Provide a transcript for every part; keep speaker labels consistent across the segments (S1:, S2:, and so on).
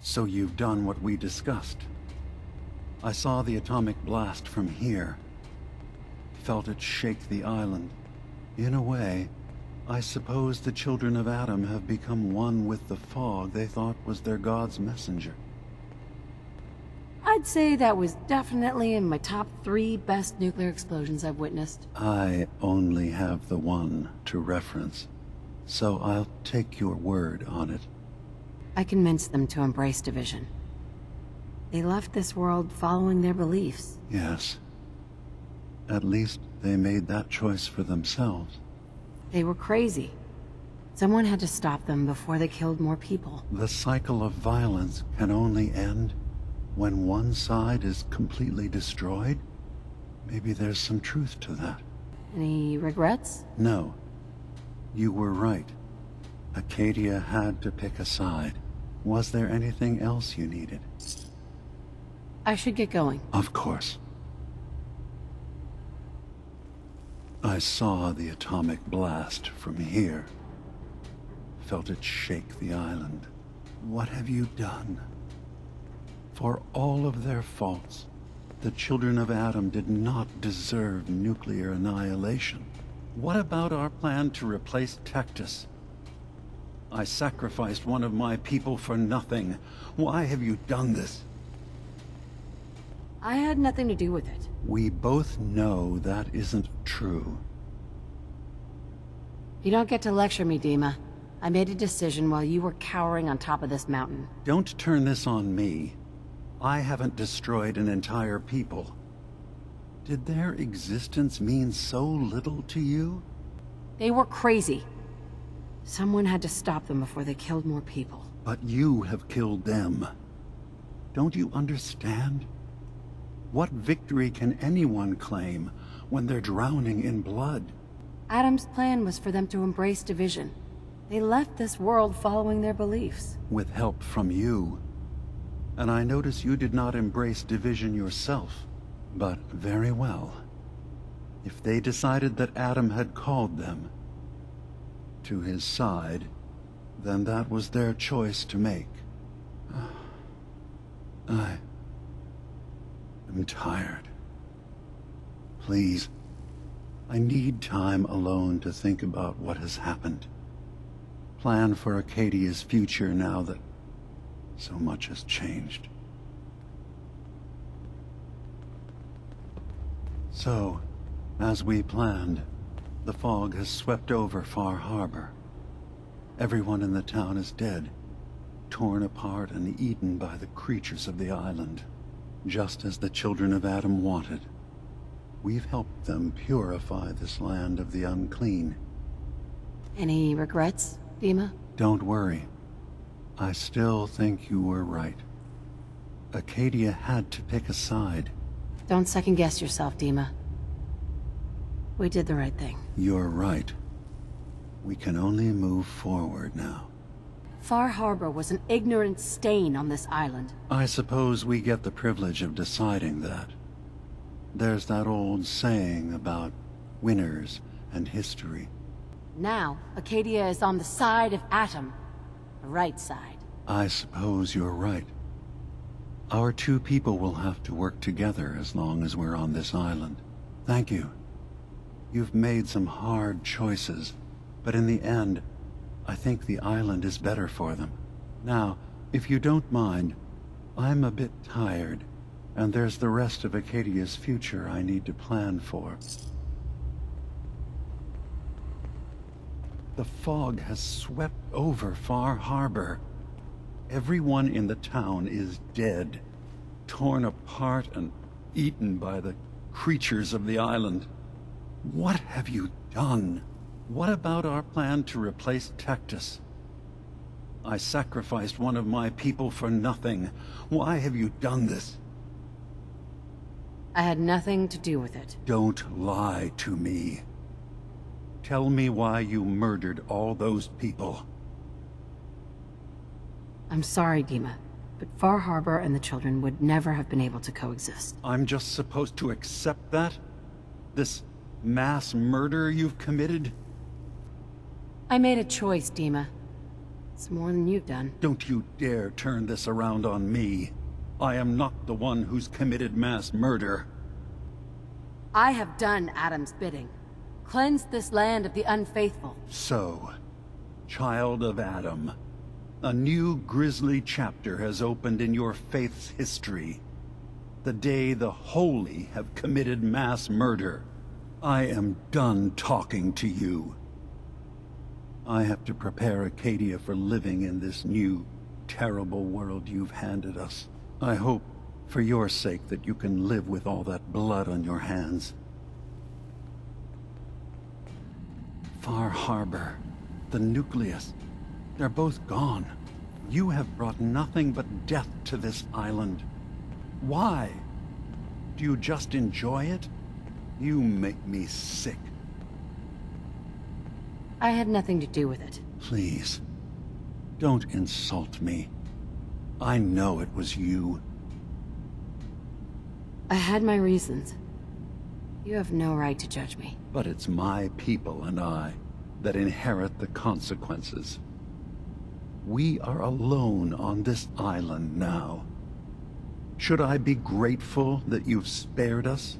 S1: So you've done what we discussed. I saw the atomic blast from here. Felt it shake the island. In a way, I suppose the children of Adam have become one with the fog they thought was their god's messenger.
S2: I'd say that was definitely in my top 3 best nuclear explosions I've witnessed.
S1: I only have the one to reference, so I'll take your word on it.
S2: I convinced them to embrace division. They left this world following their beliefs.
S1: Yes. At least they made that choice for themselves.
S2: They were crazy. Someone had to stop them before they killed more people.
S1: The cycle of violence can only end when one side is completely destroyed? Maybe there's some truth to that.
S2: Any regrets?
S1: No. You were right. Acadia had to pick a side. Was there anything else you needed?
S2: I should get going.
S1: Of course. I saw the atomic blast from here. Felt it shake the island. What have you done? For all of their faults, the children of Adam did not deserve nuclear annihilation. What about our plan to replace Tectus? I sacrificed one of my people for nothing. Why have you done this?
S2: I had nothing to do with it.
S1: We both know that isn't true.
S2: You don't get to lecture me, DiMA. I made a decision while you were cowering on top of this mountain.
S1: Don't turn this on me. I haven't destroyed an entire people. Did their existence mean so little to you?
S2: They were crazy. Someone had to stop them before they killed more people.
S1: But you have killed them. Don't you understand? What victory can anyone claim when they're drowning in blood?
S2: Adam's plan was for them to embrace division. They left this world following their beliefs.
S1: With help from you. And I notice you did not embrace division yourself. But very well. If they decided that Adam had called them to his side, then that was their choice to make. I am tired. Please, I need time alone to think about what has happened. Plan for Acadia's future now that so much has changed. So, as we planned, the fog has swept over Far Harbor. Everyone in the town is dead, torn apart and eaten by the creatures of the island, just as the children of Adam wanted. We've helped them purify this land of the unclean.
S2: Any regrets, DiMA?
S1: Don't worry. I still think you were right. Acadia had to pick a side.
S2: Don't second-guess yourself, DiMA. We did the right thing.
S1: You're right. We can only move forward now.
S2: Far Harbor was an ignorant stain on this island.
S1: I suppose we get the privilege of deciding that. There's that old saying about winners and history.
S2: Now, Acadia is on the side of Atom. The right side.
S1: I suppose you're right. Our two people will have to work together as long as we're on this island. Thank you. You've made some hard choices, but in the end, I think the island is better for them. Now, if you don't mind, I'm a bit tired, and there's the rest of Acadia's future I need to plan for. The fog has swept over Far Harbor. Everyone in the town is dead, torn apart and eaten by the creatures of the island. What have you done? What about our plan to replace Tectus? I sacrificed one of my people for nothing. Why have you done this?
S2: I had nothing to do with it.
S1: Don't lie to me. Tell me why you murdered all those people.
S2: I'm sorry, DiMA, but Far Harbor and the children would never have been able to coexist.
S1: I'm just supposed to accept that? This mass murder you've committed?
S2: I made a choice, DiMA. It's more than you've done.
S1: Don't you dare turn this around on me. I am not the one who's committed mass murder.
S2: I have done Adam's bidding. Cleansed this land of the unfaithful.
S1: So, child of Adam, a new grisly chapter has opened in your faith's history. The day the holy have committed mass murder. I am done talking to you. I have to prepare Acadia for living in this new, terrible world you've handed us. I hope, for your sake, that you can live with all that blood on your hands. Far Harbor, the nucleus, they're both gone. You have brought nothing but death to this island. Why? Do you just enjoy it? You make me sick.
S2: I had nothing to do with it.
S1: Please, don't insult me. I know it was you.
S2: I had my reasons. You have no right to judge me.
S1: But it's my people and I that inherit the consequences. We are alone on this island now. Should I be grateful that you've spared us?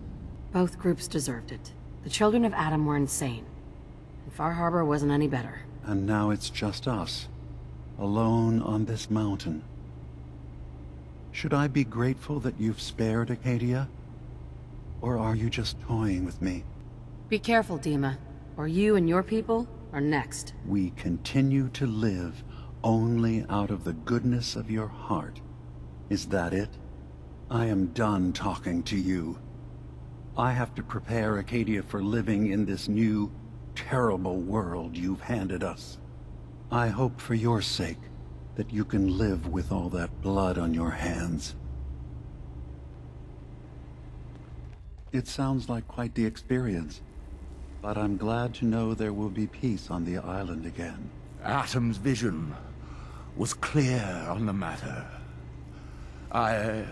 S2: Both groups deserved it. The children of Adam were insane. And Far Harbor wasn't any better.
S1: And now it's just us, alone on this mountain. Should I be grateful that you've spared Acadia? Or are you just toying with me?
S2: Be careful, DiMA, or you and your people are next.
S1: We continue to live only out of the goodness of your heart. Is that it? I am done talking to you. I have to prepare Acadia for living in this new, terrible world you've handed us. I hope for your sake that you can live with all that blood on your hands. It sounds like quite the experience, but I'm glad to know there will be peace on the island again.
S3: Adam's vision was clear on the matter. I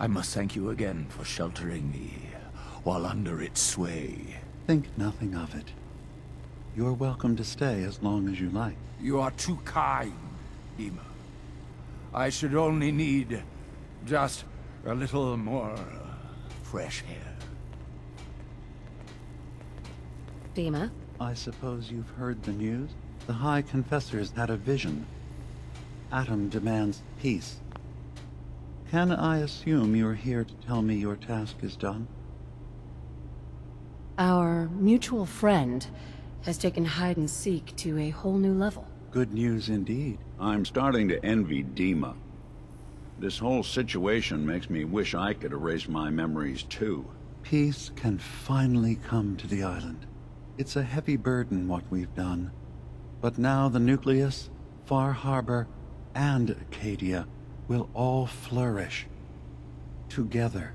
S3: must thank you again for sheltering me while under its sway.
S1: Think nothing of it. You're welcome to stay as long as you like.
S3: You are too kind, DiMA. I should only need just a little more fresh hair.
S2: DiMA?
S1: I suppose you've heard the news? The High Confessor's had a vision. Adam demands peace. Can I assume you're here to tell me your task is done?
S2: Our mutual friend has taken hide-and-seek to a whole new level.
S1: Good news indeed.
S4: I'm starting to envy DiMA. This whole situation makes me wish I could erase my memories too.
S1: Peace can finally come to the island. It's a heavy burden what we've done. But now the nucleus, Far Harbor, and Acadia will all flourish. Together.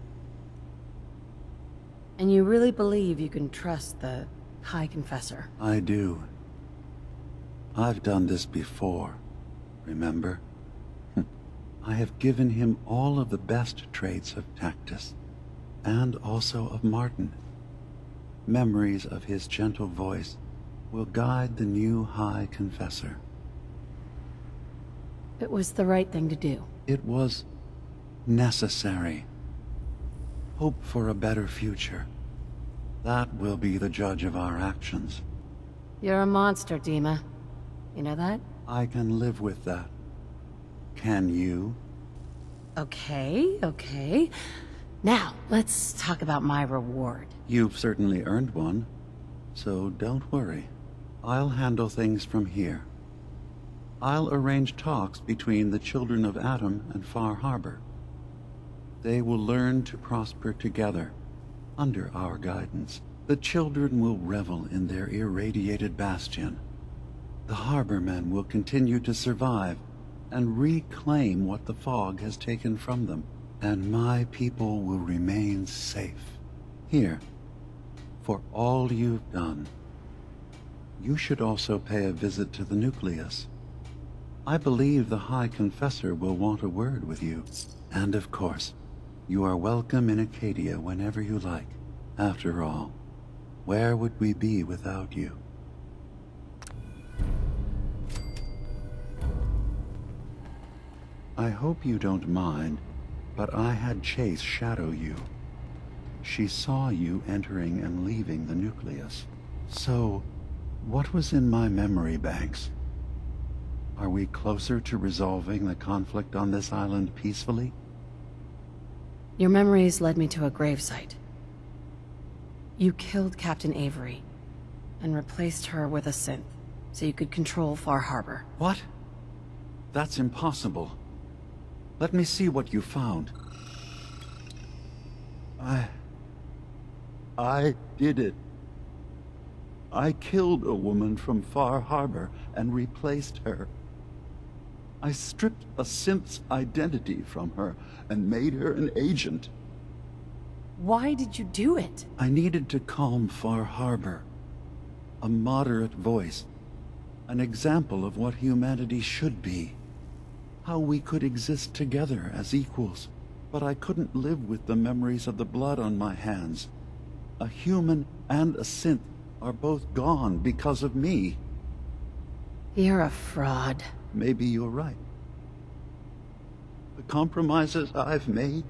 S2: And you really believe you can trust the High Confessor?
S1: I do. I've done this before, remember? I have given him all of the best traits of Tactus, and also of Martin. Memories of his gentle voice will guide the new High Confessor.
S2: It was the right thing to do.
S1: It was necessary. Hope for a better future. That will be the judge of our actions.
S2: You're a monster, DiMA. You know that?
S1: I can live with that. Can you?
S2: Okay. Now, let's talk about my reward.
S1: You've certainly earned one, so don't worry. I'll handle things from here. I'll arrange talks between the children of Adam and Far Harbor. They will learn to prosper together, under our guidance. The children will revel in their irradiated bastion. The harbormen will continue to survive and reclaim what the fog has taken from them. And my people will remain safe. Here, for all you've done. You should also pay a visit to the nucleus. I believe the High Confessor will want a word with you. And of course, you are welcome in Acadia whenever you like. After all, where would we be without you? I hope you don't mind, but I had Chase shadow you. She saw you entering and leaving the nucleus. So, what was in my memory banks? Are we closer to resolving the conflict on this island peacefully?
S2: Your memories led me to a gravesite. You killed Captain Avery and replaced her with a synth so you could control Far Harbor.
S1: What? That's impossible. Let me see what you found. I did it. I killed a woman from Far Harbor and replaced her. I stripped a synth's identity from her and made her an agent.
S2: Why did you do it?
S1: I needed to calm Far Harbor. A moderate voice. An example of what humanity should be. How we could exist together as equals. But I couldn't live with the memories of the blood on my hands. A human and a synth are both gone because of me.
S2: You're a fraud.
S1: Maybe you're right. The compromises I've made,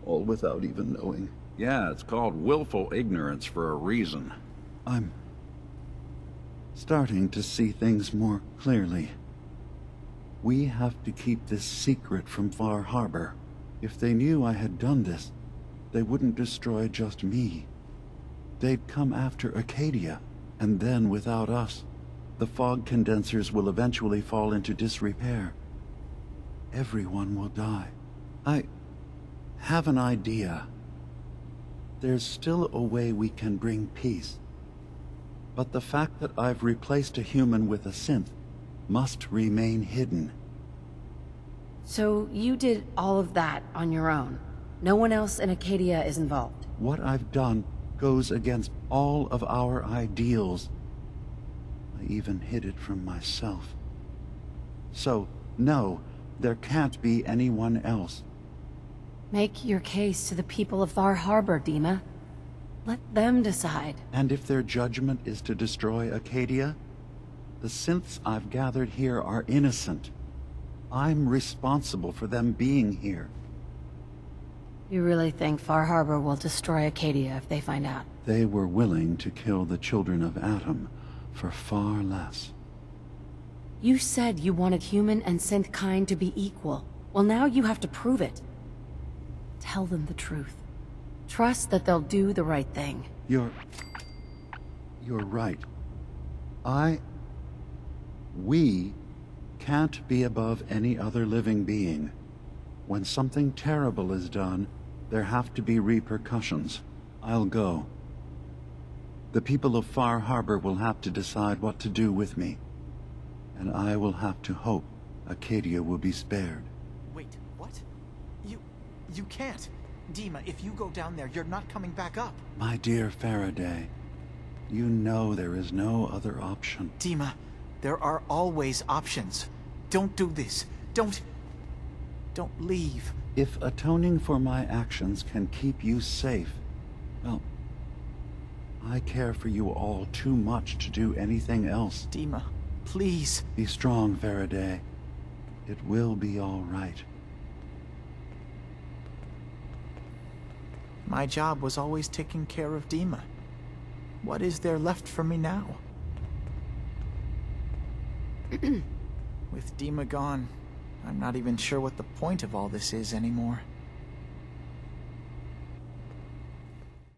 S1: all without even knowing.
S4: Yeah, it's called willful ignorance for a reason.
S1: I'm starting to see things more clearly. We have to keep this secret from Far Harbor. If they knew I had done this, they wouldn't destroy just me. They'd come after Acadia, and then without us, the fog condensers will eventually fall into disrepair. Everyone will die. I have an idea. There's still a way we can bring peace. But the fact that I've replaced a human with a synth must remain hidden.
S2: So you did all of that on your own? No one else in Acadia is involved?
S1: What I've done goes against all of our ideals. I even hid it from myself. So, no, there can't be anyone else.
S2: Make your case to the people of Far Harbor, DiMA. Let them decide.
S1: And if their judgment is to destroy Acadia, the synths I've gathered here are innocent. I'm responsible for them being here.
S2: You really think Far Harbor will destroy Acadia if they find out?
S1: They were willing to kill the children of Atom for far less.
S2: You said you wanted human and synth kind to be equal. Well, now you have to prove it. Tell them the truth. Trust that they'll do the right thing.
S1: You're right. We can't be above any other living being. When something terrible is done, there have to be repercussions. I'll go. The people of Far Harbor will have to decide what to do with me. And I will have to hope Acadia will be spared.
S5: Wait, what? You can't. DiMA, if you go down there, you're not coming back up.
S1: My dear Faraday, you know there is no other option.
S5: DiMA, there are always options. Don't do this. Don't leave.
S1: If atoning for my actions can keep you safe, well, I care for you all too much to do anything else.
S5: DiMA, please.
S1: Be strong, Faraday. It will be all right.
S5: My job was always taking care of DiMA. What is there left for me now? With DiMA gone, I'm not even sure what the point of all this is anymore.